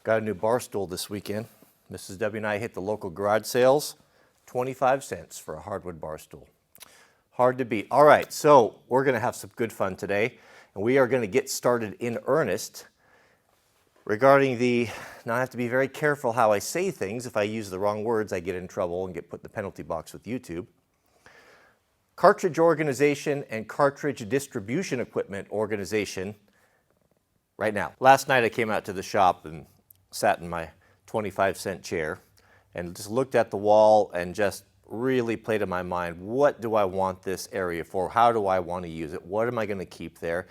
Got a new bar stool this weekend. Mrs. W and I hit the local garage sales, 25 cents for a hardwood bar stool. Hard to beat. All right, so we're going to have some good fun today, and we are going to get started in earnest regarding the, now I have to be very careful how I say things. If I use the wrong words, I get in trouble and get put in the penalty box with YouTube. Cartridge organization and cartridge distribution equipment organization right now. Last night I came out to the shop and sat in my 25-cent chair and just looked at the wall and just really played in my mind, what do I want this area for? How do I want to use it? What am I going to keep there?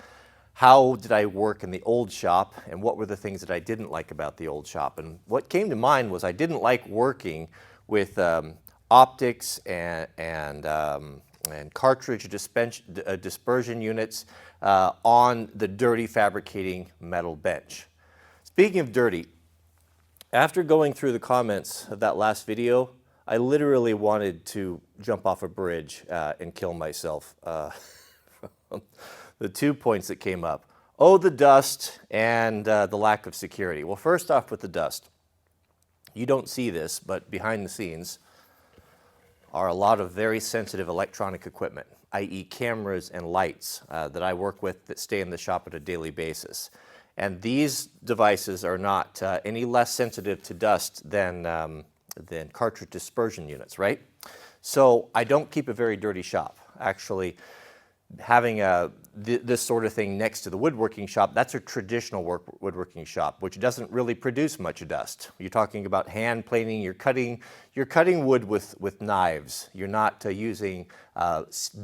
How did I work in the old shop, and what were the things that I didn't like about the old shop? And what came to mind was I didn't like working with optics and cartridge dispersion units on the dirty fabricating metal bench. Speaking of dirty, after going through the comments of that last video, I literally wanted to jump off a bridge and kill myself. The 2 points that came up. Oh, the dust and the lack of security. Well, first off with the dust. You don't see this, but behind the scenes are a lot of very sensitive electronic equipment, i.e. cameras and lights that I work with that stay in the shop on a daily basis. And these devices are not any less sensitive to dust than cartridge dispersion units, right? So I don't keep a very dirty shop. Actually, having this sort of thing next to the woodworking shop, that's a traditional woodworking shop, which doesn't really produce much dust. You're talking about hand planing, you're cutting wood with knives. You're not using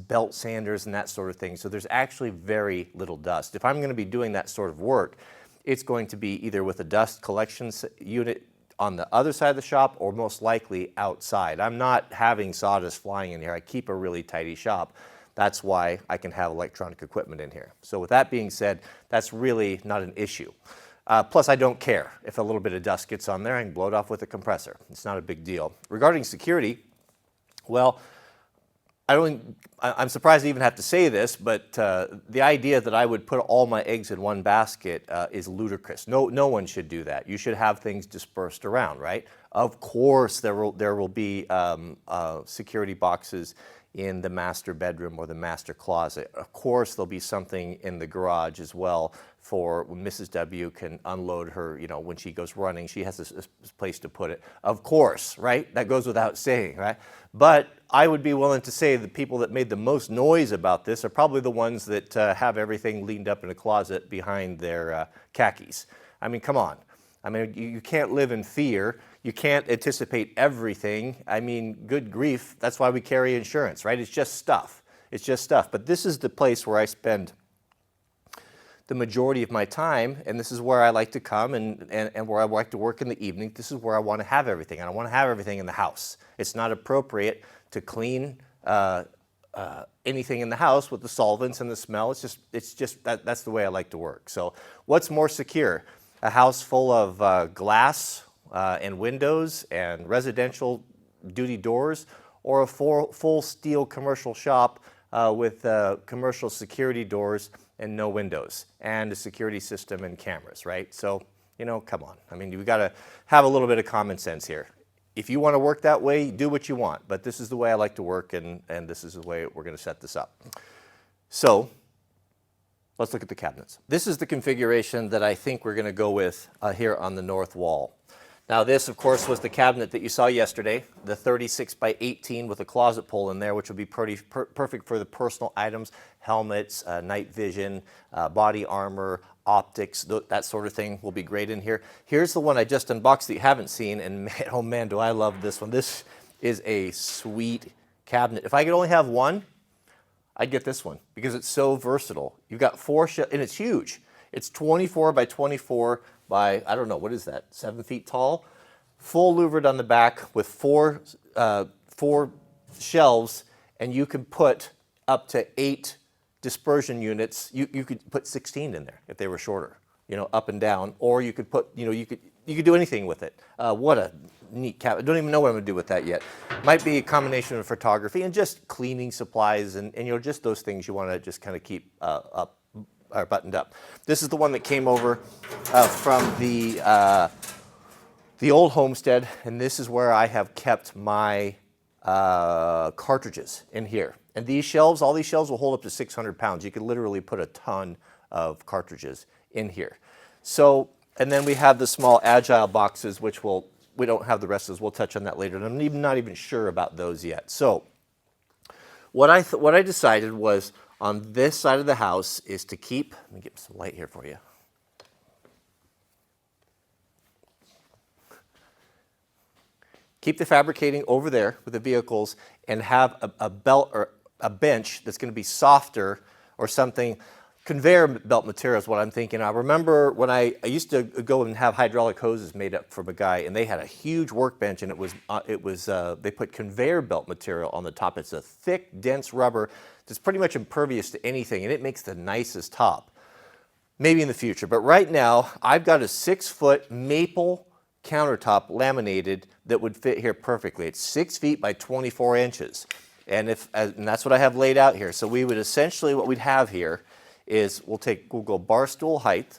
belt sanders and that sort of thing. So there's actually very little dust. If I'm going to be doing that sort of work, it's going to be either with a dust collection unit on the other side of the shop or most likely outside. I'm not having sawdust flying in here. I keep a really tidy shop. That's why I can have electronic equipment in here. So with that being said, that's really not an issue. Plus, I don't care if a little bit of dust gets on there. I can blow it off with a compressor. It's not a big deal. Regarding security, well, I'm surprised I even have to say this, but the idea that I would put all my eggs in one basket is ludicrous. No one should do that. You should have things dispersed around, right? Of course, there will be security boxes in the master bedroom or the master closet. Of course, there'll be something in the garage as well for when Mrs. W can unload her, when she goes running, she has a place to put it. Of course, right? That goes without saying, right? But I would be willing to say the people that made the most noise about this are probably the ones that have everything leaned up in a closet behind their khakis. I mean, come on. I mean, you can't live in fear. You can't anticipate everything. I mean, good grief, that's why we carry insurance, right? It's just stuff. It's just stuff. But this is the place where I spend the majority of my time, and this is where I like to come and where I like to work in the evening. This is where I want to have everything. I don't want to have everything in the house. It's not appropriate to clean anything in the house with the solvents and the smell. It's just that's the way I like to work. So what's more secure? A house full of glass and windows and residential duty doors, or a full steel commercial shop with commercial security doors and no windows and a security system and cameras, right? So, come on. I mean, you've got to have a little bit of common sense here. If you want to work that way, do what you want, but this is the way I like to work, and this is the way we're going to set this up. So let's look at the cabinets. This is the configuration that I think we're going to go with here on the north wall. Now this, of course, was the cabinet that you saw yesterday, the 36 by 18 with a closet pole in there, which would be perfect for the personal items, helmets, night vision, body armor, optics, that sort of thing will be great in here. Here's the one I just unboxed that you haven't seen, and man, oh man, do I love this one. This is a sweet cabinet. If I could only have one, I'd get this one because it's so versatile. You've got and it's huge. It's 24 by 24 by, I don't know, what is that, 7 feet tall? Full louvered on the back with four shelves, and you can put up to 8 dispersion units. You could put 16 in there if they were shorter, up and down, or you could put, you could do anything with it. What a neat cabinet. I don't even know what I'm going to do with that yet. Might be a combination of photography and just cleaning supplies and just those things you want to just kind of keep buttoned up. This is the one that came over from the the old homestead, and this is where I have kept my cartridges in here. And these shelves, all these shelves will hold up to 600 pounds. You can literally put a ton of cartridges in here. So, and then we have the small agile boxes, which we don't have the rest of those. We'll touch on that later. And I'm not even sure about those yet. So what I decided was on this side of the house is to keep, let me get some light here for you. Keep the fabricating over there with the vehicles and have a belt or a bench that's going to be softer or something. Conveyor belt material is what I'm thinking. I remember when I used to go and have hydraulic hoses made up from a guy, and they had a huge workbench, and they put conveyor belt material on the top. It's a thick, dense rubber that's pretty much impervious to anything, and it makes the nicest top. Maybe in the future, but right now I've got a 6-foot maple countertop laminated that would fit here perfectly. It's 6 feet by 24 inches. And that's what I have laid out here. So we would essentially, what we'd have here is we'll go bar stool height.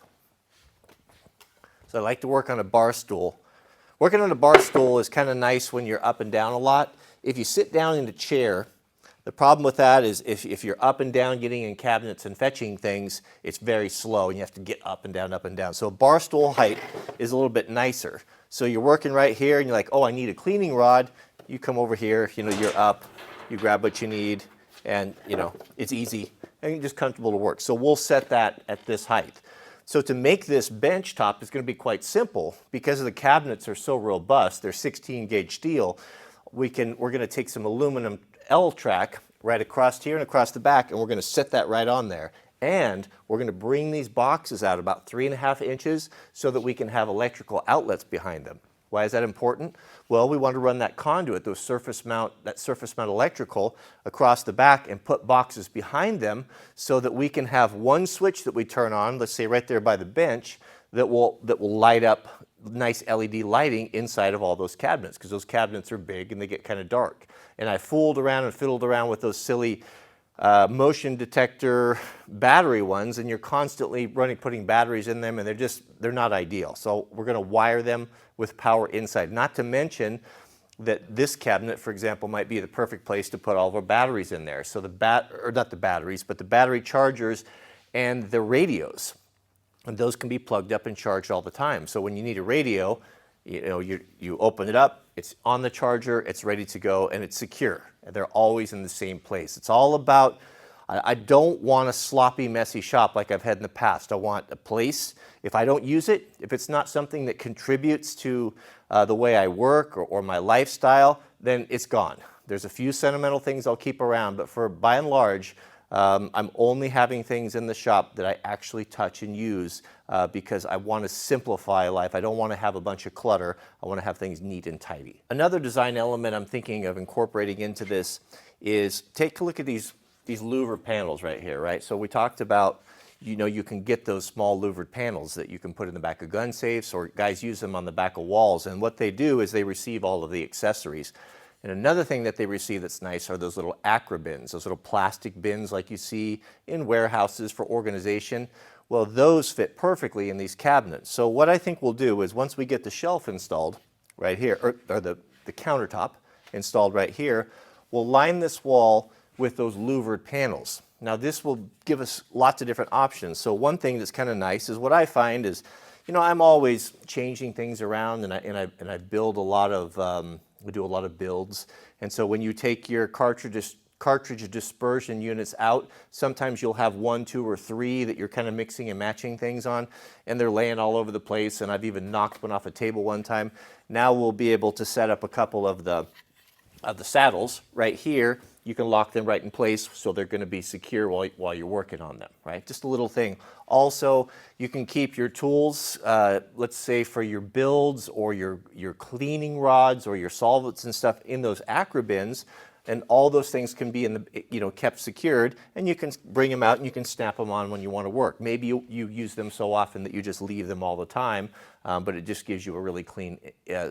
So I like to work on a bar stool. Working on a bar stool is kind of nice when you're up and down a lot. If you sit down in a chair, the problem with that is if you're up and down getting in cabinets and fetching things, it's very slow and you have to get up and down, up and down. So bar stool height is a little bit nicer. So you're working right here and you're like, oh, I need a cleaning rod. You come over here, you're up, you grab what you need, and it's easy and just comfortable to work. So we'll set that at this height. So to make this bench top is going to be quite simple because the cabinets are so robust. They're 16 gauge steel. We're going to take some aluminum L-track right across here and across the back, and we're going to set that right on there. And we're going to bring these boxes out about 3.5 inches so that we can have electrical outlets behind them. Why is that important? Well, we want to run that conduit, that surface mount electrical across the back and put boxes behind them so that we can have one switch that we turn on, let's say right there by the bench, that will light up nice LED lighting inside of all those cabinets, because those cabinets are big and they get kind of dark. And I fooled around and fiddled around with those silly motion detector battery ones, and you're constantly putting batteries in them, and they're not ideal. So we're going to wire them with power inside. Not to mention that this cabinet, for example, might be the perfect place to put all of our batteries in there. So the battery chargers and the radios, and those can be plugged up and charged all the time. So when you need a radio, you open it up, it's on the charger, it's ready to go, and it's secure. And they're always in the same place. It's all about, I don't want a sloppy, messy shop like I've had in the past. I want a place, if I don't use it, if it's not something that contributes to the way I work or my lifestyle, then it's gone. There's a few sentimental things I'll keep around, but by and large, I'm only having things in the shop that I actually touch and use because I want to simplify life. I don't want to have a bunch of clutter. I want to have things neat and tidy. Another design element I'm thinking of incorporating into this is take a look at these louver panels right here, right? So we talked about, you can get those small louvered panels that you can put in the back of gun safes, or guys use them on the back of walls. And what they do is they receive all of the accessories. And another thing that they receive that's nice are those little acra bins, those little plastic bins like you see in warehouses for organization. Well, those fit perfectly in these cabinets. So what I think we'll do is once we get the shelf installed right here, or the countertop installed right here, we'll line this wall with those louvered panels. Now this will give us lots of different options. So one thing that's kind of nice is what I find is, I'm always changing things around, and I build a lot of we do a lot of builds. And so when you take your cartridge dispersion units out, sometimes you'll have 1, 2, or 3 that you're kind of mixing and matching things on, and they're laying all over the place, and I've even knocked one off a table one time. Now we'll be able to set up a couple of the saddles right here. You can lock them right in place so they're going to be secure while you're working on them, right? Just a little thing. Also, you can keep your tools, let's say for your builds or your cleaning rods or your solvents and stuff in those acra bins, and all those things can be kept secured, and you can bring them out and you can snap them on when you want to work. Maybe you use them so often that you just leave them all the time, but it just gives you a really clean,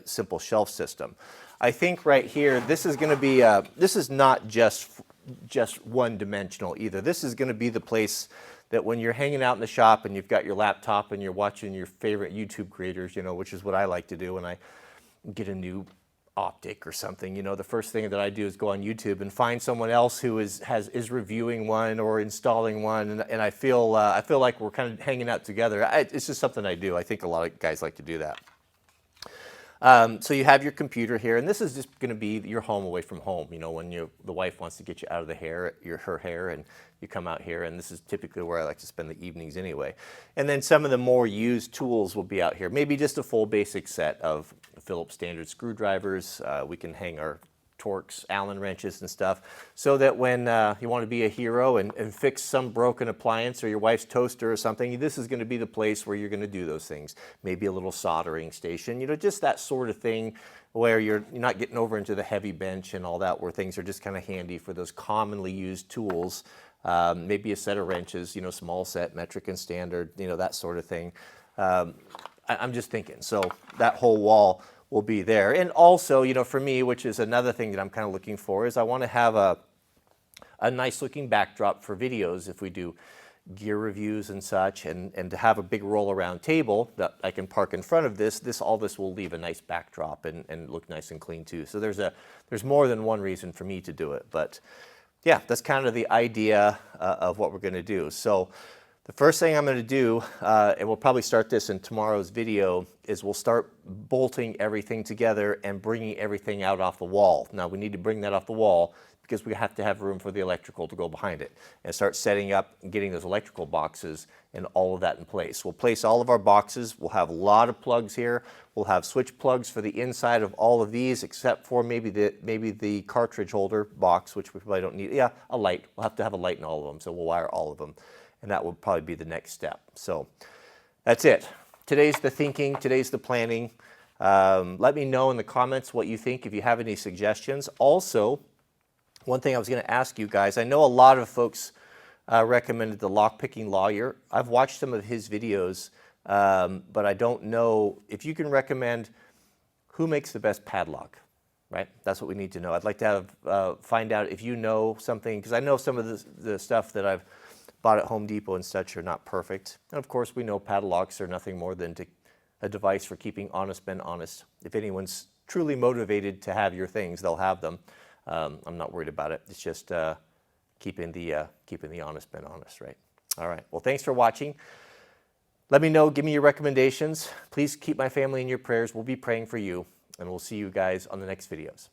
simple shelf system. I think right here, this is going to be, this is not just one-dimensional either. This is going to be the place that when you're hanging out in the shop and you've got your laptop and you're watching your favorite YouTube creators, which is what I like to do when I get a new optic or something, the first thing that I do is go on YouTube and find someone else who is reviewing one or installing one, and I feel like we're kind of hanging out together. It's just something I do. I think a lot of guys like to do that. So you have your computer here, and this is just going to be your home away from home. When the wife wants to get you out of her hair, and you come out here, and this is typically where I like to spend the evenings anyway. And then some of the more used tools will be out here. Maybe just a full basic set of Phillips standard screwdrivers. We can hang our Torx, Allen wrenches and stuff, so that when you want to be a hero and fix some broken appliance or your wife's toaster or something, this is going to be the place where you're going to do those things. Maybe a little soldering station, just that sort of thing where you're not getting over into the heavy bench and all that, where things are just kind of handy for those commonly used tools. Maybe a set of wrenches, small set, metric and standard, that sort of thing. I'm just thinking, so that whole wall will be there. And also, for me, which is another thing that I'm kind of looking for, is I want to have a nice looking backdrop for videos if we do gear reviews and such, and to have a big roll around table that I can park in front of all this will leave a nice backdrop and look nice and clean too. So there's more than one reason for me to do it, but yeah, that's kind of the idea of what we're going to do. So the first thing I'm going to do, and we'll probably start this in tomorrow's video, is we'll start bolting everything together and bringing everything out off the wall. Now we need to bring that off the wall because we have to have room for the electrical to go behind it, and start setting up and getting those electrical boxes and all of that in place. We'll place all of our boxes. We'll have a lot of plugs here. We'll have switch plugs for the inside of all of these, except for maybe the cartridge holder box, which we probably don't need. Yeah, a light. We'll have to have a light in all of them, so we'll wire all of them. And that will probably be the next step. So that's it. Today's the thinking, today's the planning. Let me know in the comments what you think, if you have any suggestions. Also, one thing I was going to ask you guys, I know a lot of folks recommended the Lockpicking Lawyer. I've watched some of his videos, but I don't know if you can recommend who makes the best padlock, right? That's what we need to know. I'd like to find out if you know something, because I know some of the stuff that I've bought at Home Depot and such are not perfect. And of course, we know padlocks are nothing more than a device for keeping honest men honest. If anyone's truly motivated to have your things, they'll have them. I'm not worried about it. It's just keeping the honest men honest, right? All right. Well, thanks for watching. Let me know. Give me your recommendations. Please keep my family in your prayers. We'll be praying for you, and we'll see you guys on the next videos.